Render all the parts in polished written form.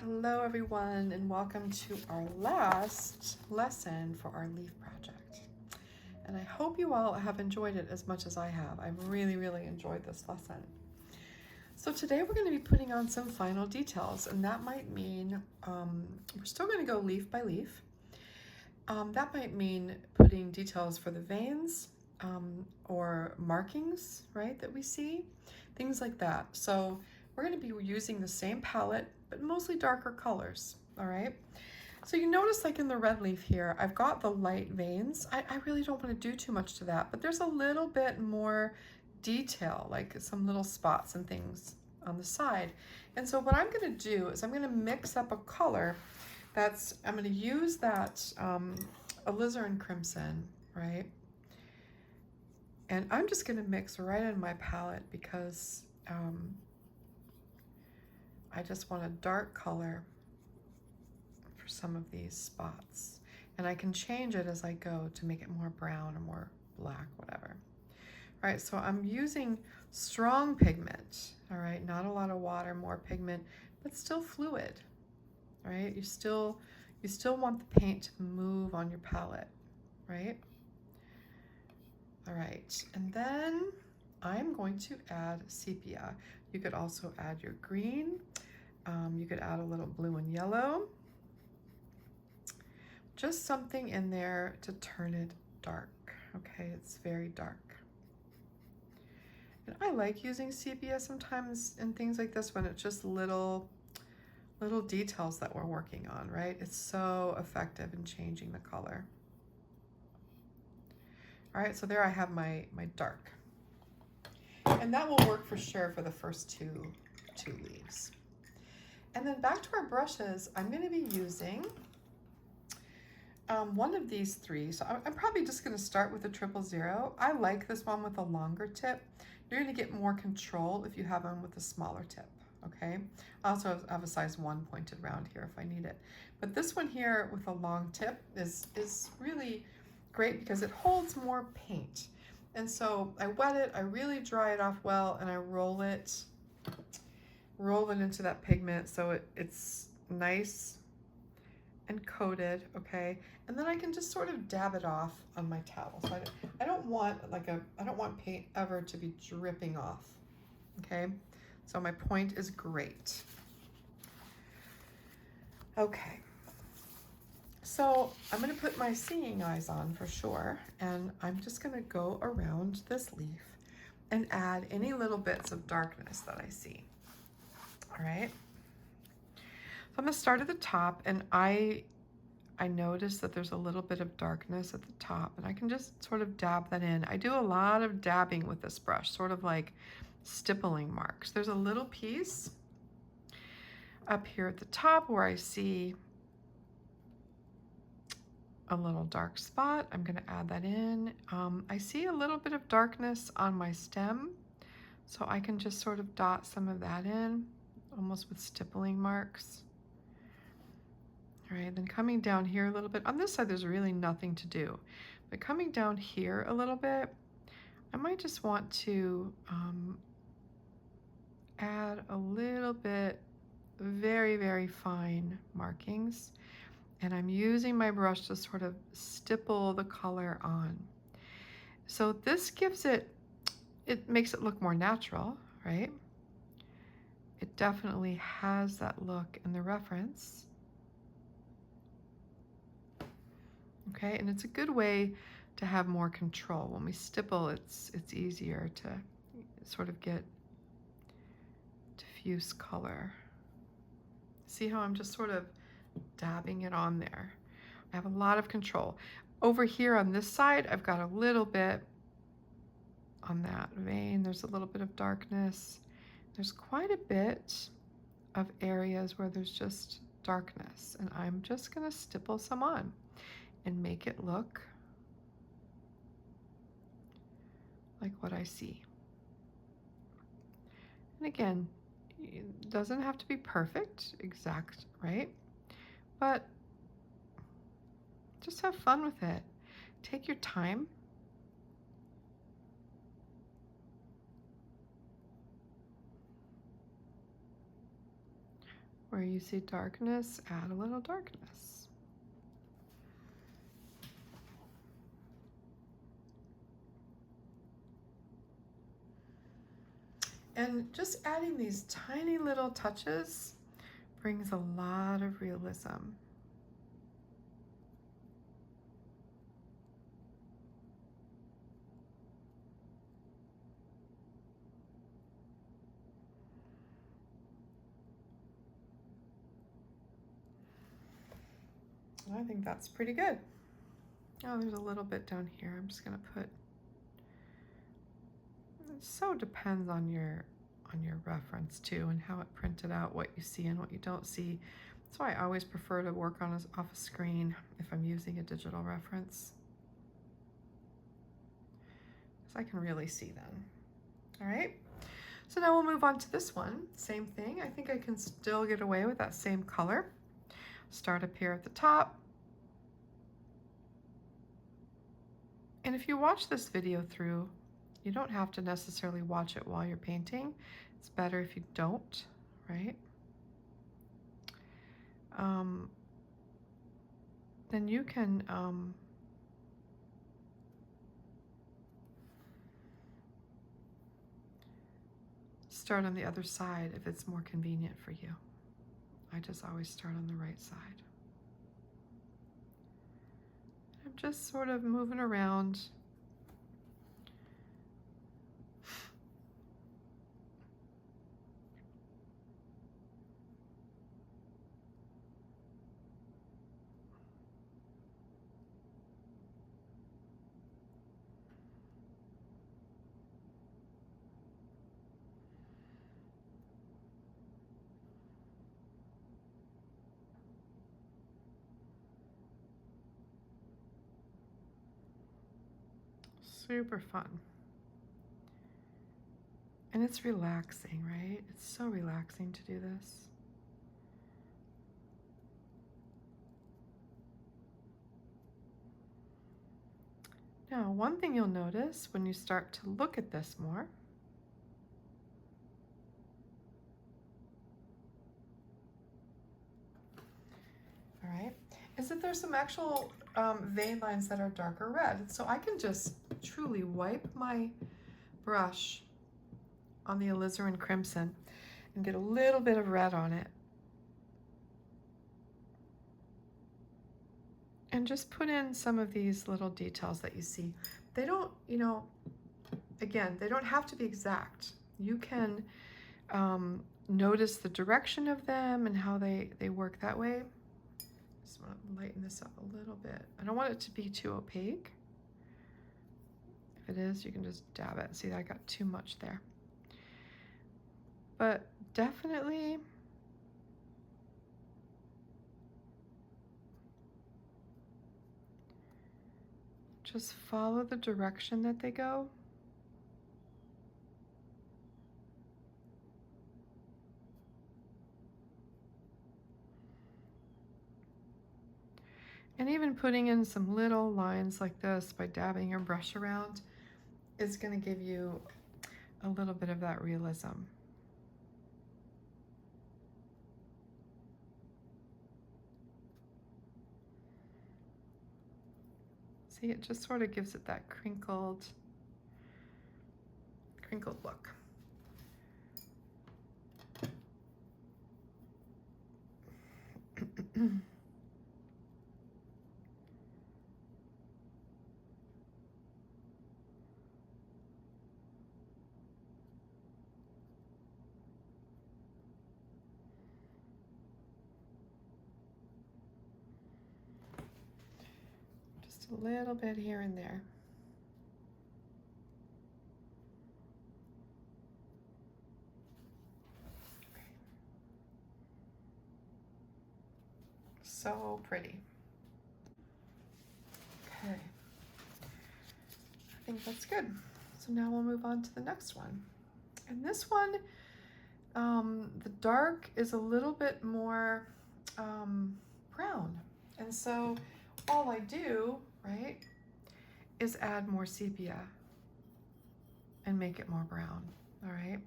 Hello everyone, and welcome to our last lesson for our leaf project. And I hope you all have enjoyed it as much as I have. I've really enjoyed this lesson. So today we're going to be putting on some final details, and that might mean we're still going to go leaf by leaf. That might mean putting details for the veins or markings, right, that we see, things like that. So we're going to be using the same palette, but mostly darker colors, all right? So you notice, like in the red leaf here, I've got the light veins. I really don't want to do too much to that, but there's a little bit more detail, like some little spots and things on the side. And so what I'm going to do is I'm going to mix up a color I'm going to use that alizarin crimson, right? And I'm just going to mix right in my palette because I just want a dark color for some of these spots. And I can change it as I go to make it more brown or more black, whatever. All right, so I'm using strong pigment, all right? Not a lot of water, more pigment, but still fluid, all right? You still want the paint to move on your palette, right? All right, and then I'm going to add sepia. You could also add your green. You could add a little blue and yellow. Just something in there to turn it dark, okay? It's very dark. And I like using sepia sometimes in things like this when it's just little details that we're working on, right? It's so effective in changing the color. All right, so there I have my dark. And that will work for sure for the first two leaves. And then back to our brushes, I'm going to be using one of these three. So I'm probably just going to start with the 000. I like this one with a longer tip. You're going to get more control if you have one with a smaller tip, okay? I also have a size 1 pointed round here if I need it. But this one here with a long tip is really great because it holds more paint. And so I wet it, I really dry it off well, and I roll it into that pigment so it's nice and coated, okay? And then I can just sort of dab it off on my towel. So I don't want paint ever to be dripping off, okay? So my point is great. Okay. So I'm going to put my seeing eyes on for sure, and I'm just going to go around this leaf and add any little bits of darkness that I see. All right. So I'm going to start at the top, and I notice that there's a little bit of darkness at the top, and I can just sort of dab that in. I do a lot of dabbing with this brush, sort of like stippling marks. There's a little piece up here at the top where I see a little dark spot. I'm going to add that in. I see a little bit of darkness on my stem, so I can just sort of dot some of that in, almost with stippling marks. All right, then coming down here a little bit. On this side, there's really nothing to do, but coming down here a little bit, I might just want to add a little bit, very fine markings. And I'm using my brush to sort of stipple the color on. So this gives it makes it look more natural, right? It definitely has that look in the reference. Okay, and it's a good way to have more control. When we stipple, it's easier to sort of get diffuse color. See how I'm just sort of dabbing it on there. I have a lot of control. Over here on this side, I've got a little bit on that vein. There's a little bit of darkness. There's quite a bit of areas where there's just darkness, and I'm just going to stipple some on and make it look like what I see. And again, it doesn't have to be perfect, exact, right? But just have fun with it. Take your time. Where you see darkness, add a little darkness. And just adding these tiny little touches brings a lot of realism. I think that's pretty good. Oh, there's a little bit down here. I'm just gonna put, it so depends on your reference too, and how it printed out, what you see and what you don't see. That's why I always prefer to work on off a screen if I'm using a digital reference, because I can really see them. All right, so now we'll move on to this one. Same thing. I think I can still get away with that same color. Start up here at the top. And if you watch this video through, you don't have to necessarily watch it while you're painting. It's better if you don't, right? Then you can start on the other side if it's more convenient for you. I just always start on the right side. I'm just sort of moving around. Super fun. And it's relaxing, right? It's so relaxing to do this. Now, one thing you'll notice when you start to look at this more, all right, is that there's some actual vein lines that are darker red. So I can just truly wipe my brush on the alizarin crimson and get a little bit of red on it. And just put in some of these little details that you see. They don't, you know, again, they don't have to be exact. You can notice the direction of them and how they work that way. Just want to lighten this up a little bit. I don't want it to be too opaque. If it is, you can just dab it. See, I got too much there. But definitely just follow the direction that they go. And even putting in some little lines like this by dabbing your brush around is going to give you a little bit of that realism. See, it just sort of gives it that crinkled look. Just a little bit here and there. So pretty. Okay, I think that's good. So now we'll move on to the next one. And this one, the dark is a little bit more brown. And so all I do, right, is add more sepia and make it more brown, all right?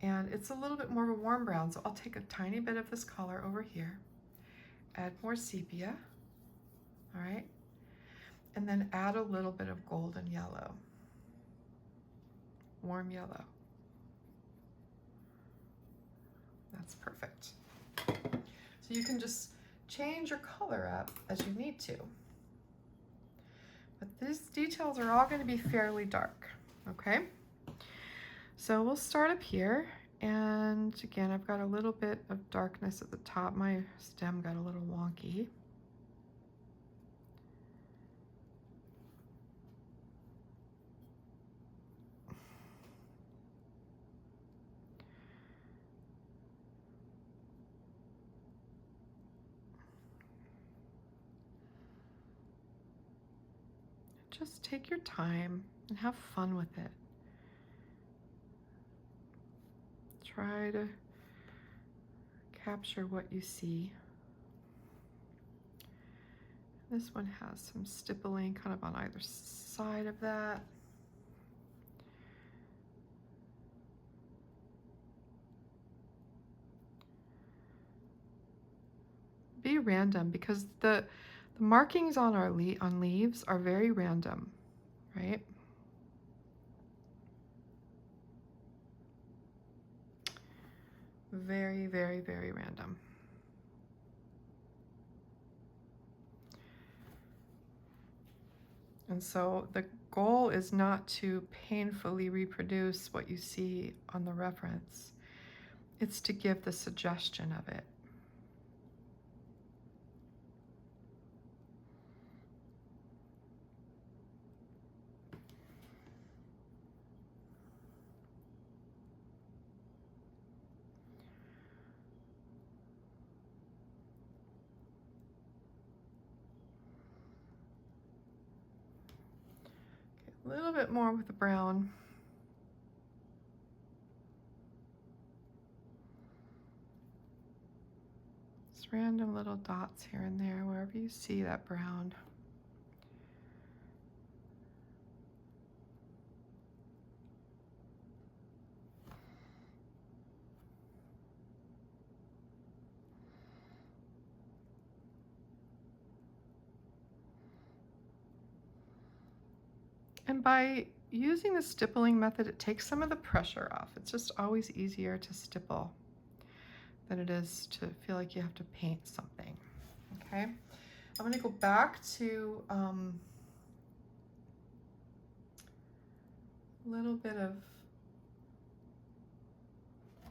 And it's a little bit more of a warm brown, so I'll take a tiny bit of this color over here, add more sepia, all right? And then add a little bit of golden yellow, warm yellow. That's perfect. So you can just change your color up as you need to. But these details are all going to be fairly dark, okay? So we'll start up here, and again, I've got a little bit of darkness at the top. My stem got a little wonky. Just take your time and have fun with it. Try to capture what you see. This one has some stippling kind of on either side of that. Be random, because the markings on our leaves are very random, right? Very, very, very random. And so the goal is not to painfully reproduce what you see on the reference. It's to give the suggestion of it. A little bit more with the brown. Just random little dots here and there, wherever you see that brown. And by using the stippling method, it takes some of the pressure off. It's just always easier to stipple than it is to feel like you have to paint something, okay? I'm gonna go back to a little bit of,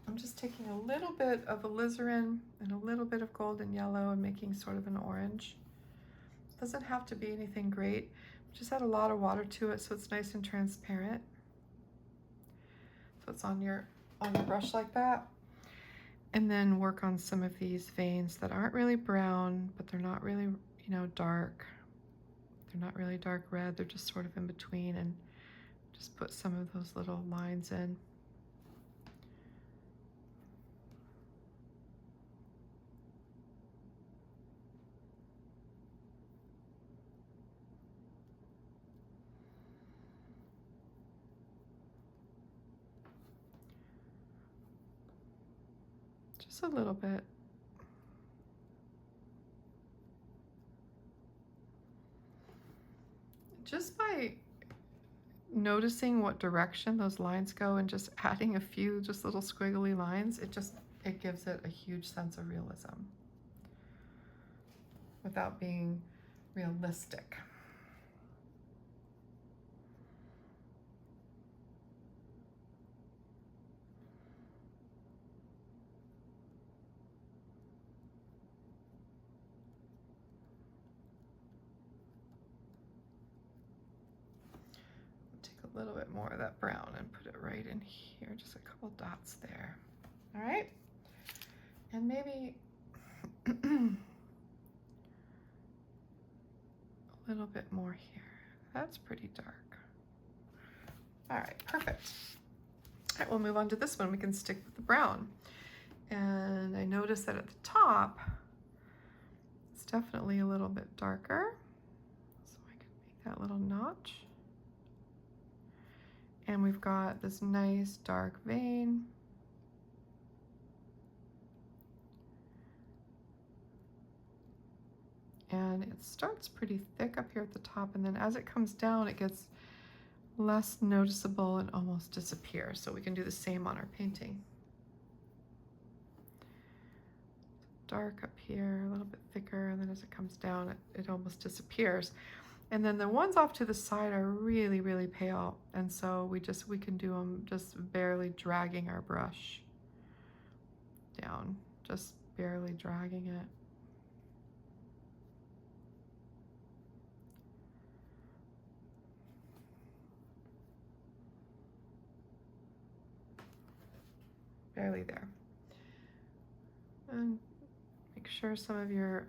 I'm just taking a little bit of alizarin and a little bit of golden yellow and making sort of an orange. Doesn't have to be anything great. Just add a lot of water to it so it's nice and transparent. So it's on your brush like that. And then work on some of these veins that aren't really brown, but they're not really, you know, dark. They're not really dark red, they're just sort of in between, and just put some of those little lines in. Just a little bit. Just by noticing what direction those lines go and just adding a few just little squiggly lines, it gives it a huge sense of realism without being realistic. A little bit more of that brown and put it right in here, just a couple dots there. All right, and maybe a little bit more here. That's pretty dark. All right, perfect. All right, we'll move on to this one. We can stick with the brown. And I noticed that at the top, it's definitely a little bit darker. So I can make that little notch. And we've got this nice dark vein. And it starts pretty thick up here at the top, and then as it comes down, it gets less noticeable and almost disappears. So we can do the same on our painting. Dark up here, a little bit thicker, and then as it comes down, it almost disappears. And then the ones off to the side are really, really pale. And so we can do them just barely dragging our brush down, just barely dragging it. Barely there. And make sure some of your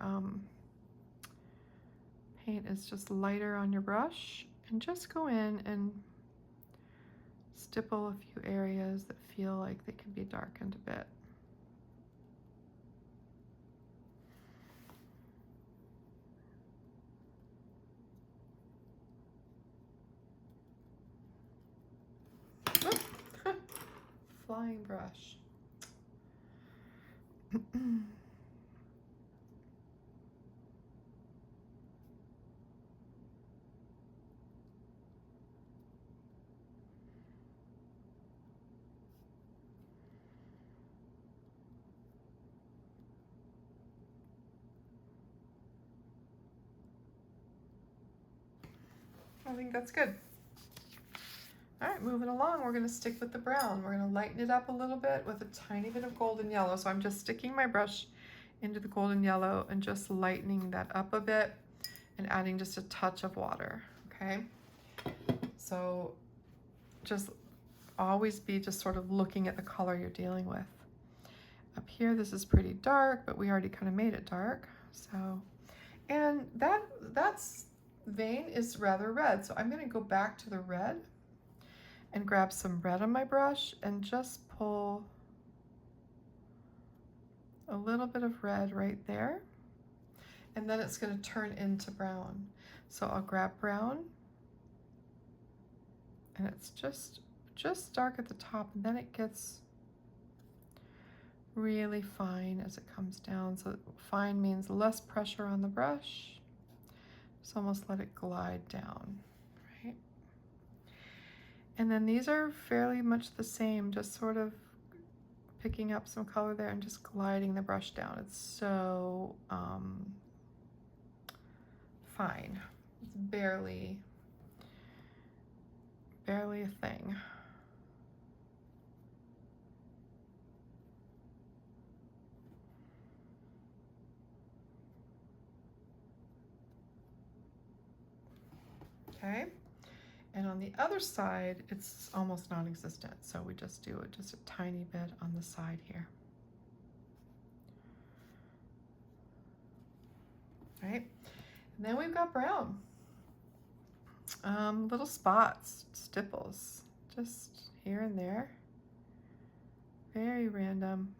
paint is just lighter on your brush, and just go in and stipple a few areas that feel like they can be darkened a bit. Flying brush. I think that's good. All right, moving along, we're gonna stick with the brown. We're gonna lighten it up a little bit with a tiny bit of golden yellow. So I'm just sticking my brush into the golden yellow and just lightening that up a bit and adding just a touch of water, okay? So just always be just sort of looking at the color you're dealing with. Up here, this is pretty dark, but we already kind of made it dark. So, and that's vein is rather red. So I'm gonna go back to the red and grab some red on my brush and just pull a little bit of red right there. And then it's gonna turn into brown. So I'll grab brown, and it's just dark at the top, and then it gets really fine as it comes down. So fine means less pressure on the brush. Just almost let it glide down, right? And then these are fairly much the same, just sort of picking up some color there and just gliding the brush down. It's so fine. It's barely a thing. Okay, and on the other side, it's almost non-existent. So we just do it just a tiny bit on the side here. All right, and then we've got brown. Little spots, stipples, just here and there. Very random.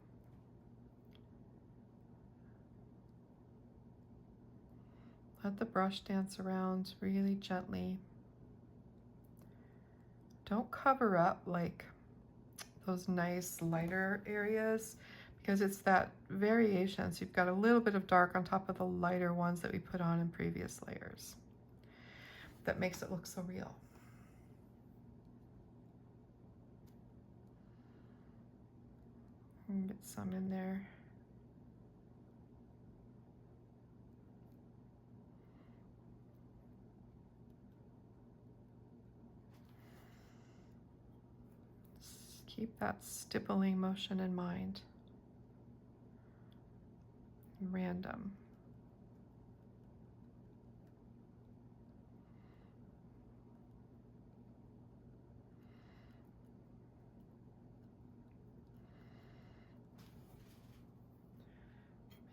Let the brush dance around really gently. Don't cover up like those nice lighter areas, because it's that variation. So you've got a little bit of dark on top of the lighter ones that we put on in previous layers. That makes it look so real. And get some in there. Just keep that stippling motion in mind. Random.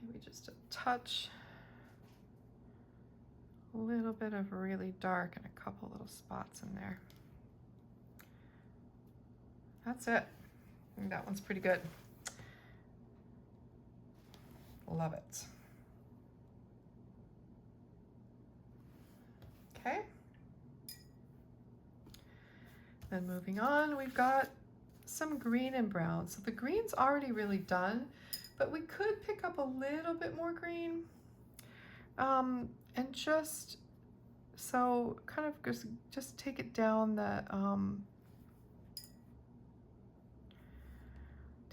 Maybe just a touch, a little bit of really dark and a couple little spots in there. That's it. I think that one's pretty good. Love it. Okay. Then moving on, we've got some green and brown. So the green's already really done, but we could pick up a little bit more green. And just, so kind of just take it down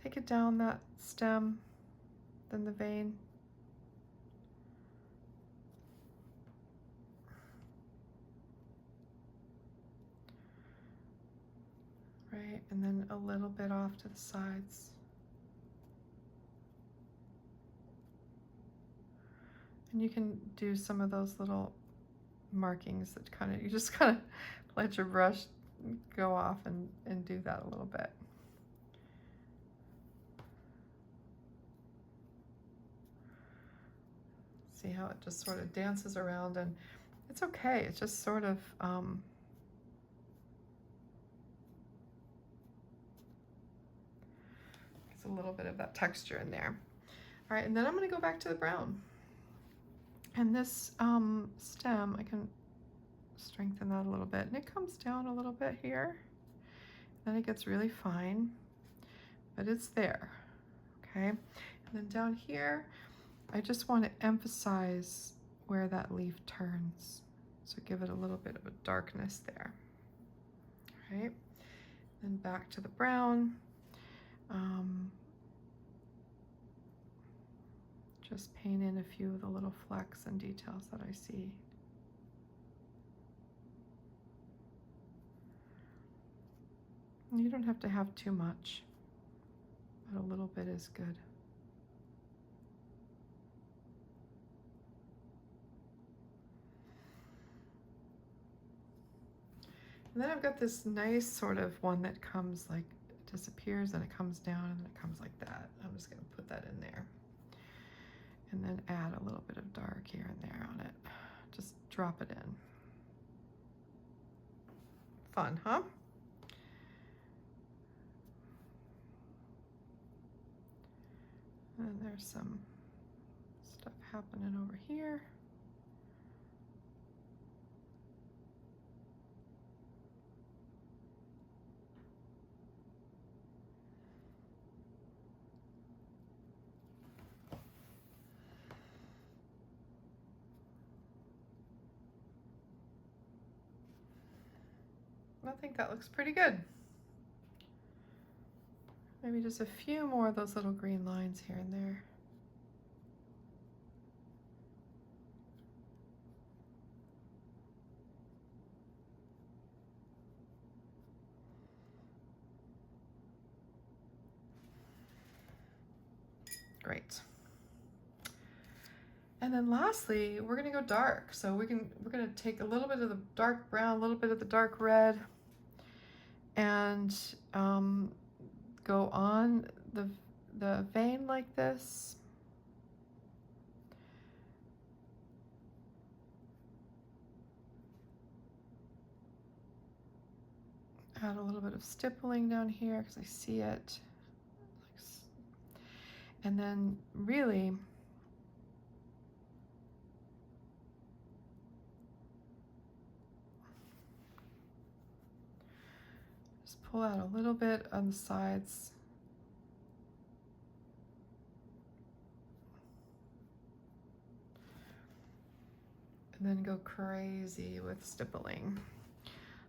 take it down that stem, then the vein. Right, and then a little bit off to the sides. And you can do some of those little markings that kind of, you just kind of let your brush go off and do that a little bit. See how it just sort of dances around, and it's okay. It's just sort of, it's a little bit of that texture in there. All right, and then I'm gonna go back to the brown. And this stem, I can strengthen that a little bit, and it comes down a little bit here. Then it gets really fine, but it's there, okay? And then down here, I just want to emphasize where that leaf turns. So give it a little bit of a darkness there, right? Then back to the brown. Just paint in a few of the little flecks and details that I see. You don't have to have too much, but a little bit is good. And then I've got this nice sort of one that comes like, it disappears and it comes down and then it comes like that. I'm just gonna put that in there. And then add a little bit of dark here and there on it. Just drop it in. Fun, huh? And there's some stuff happening over here. I think that looks pretty good. Maybe just a few more of those little green lines here and there. Great. And then lastly, we're gonna go dark. So we're gonna take a little bit of the dark brown, a little bit of the dark red, and go on the vein like this. Add a little bit of stippling down here because I see it. And then really just pull out a little bit on the sides. And then go crazy with stippling.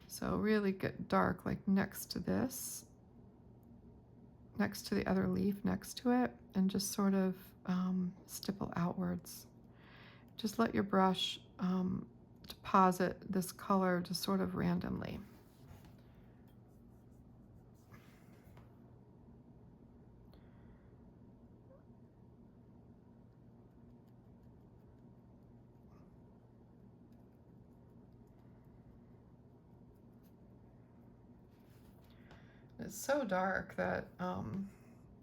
So really get dark, like next to this, next to the other leaf next to it, and just sort of stipple outwards. Just let your brush deposit this color just sort of randomly. It's so dark that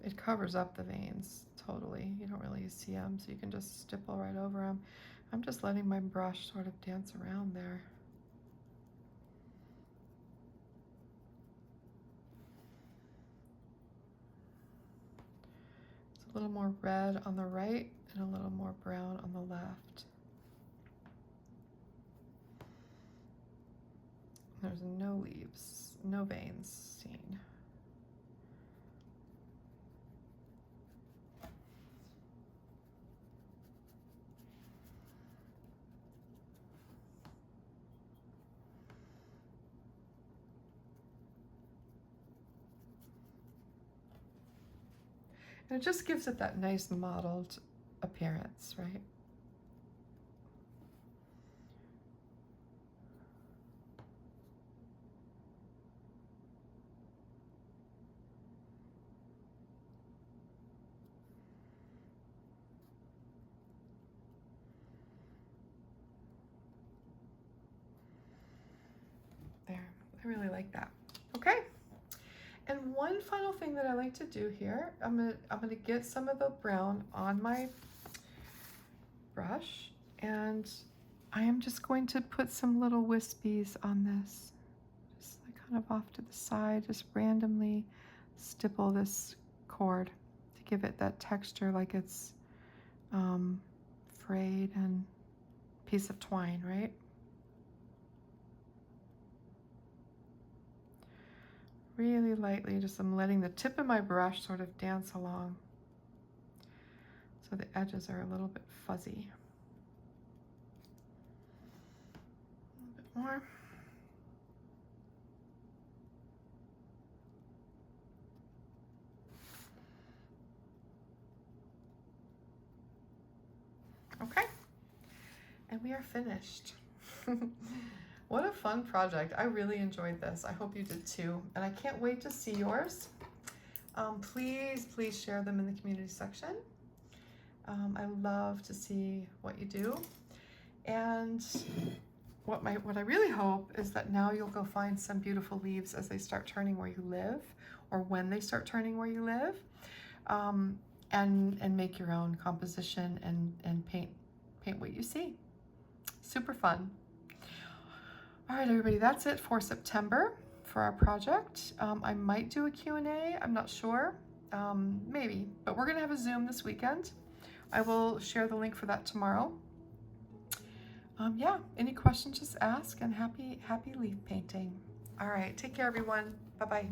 it covers up the veins totally. You don't really see them, so you can just stipple right over them. I'm just letting my brush sort of dance around there. It's a little more red on the right and a little more brown on the left. There's no leaves, no veins seen. And it just gives it that nice mottled appearance, right? There, I really like that. Okay. And one final thing that I like to do here, I'm gonna get some of the brown on my brush, and I am just going to put some little wispies on this, just like kind of off to the side, just randomly stipple this cord to give it that texture like it's frayed and piece of twine, right? Really lightly, just I'm letting the tip of my brush sort of dance along so the edges are a little bit fuzzy. A little bit more. Okay, and we are finished. What a fun project. I really enjoyed this. I hope you did too. And I can't wait to see yours. Please share them in the community section. I love to see what you do. And what I really hope is that now you'll go find some beautiful leaves as they start turning where you live, or when they start turning where you live, and make your own composition and paint what you see. Super fun. All right, everybody, that's it for September for our project. I might do a Q&A, I'm not sure, maybe, but we're gonna have a Zoom this weekend. I will share the link for that tomorrow. Yeah, any questions, just ask, and happy leaf painting. All right, take care, everyone. Bye-bye.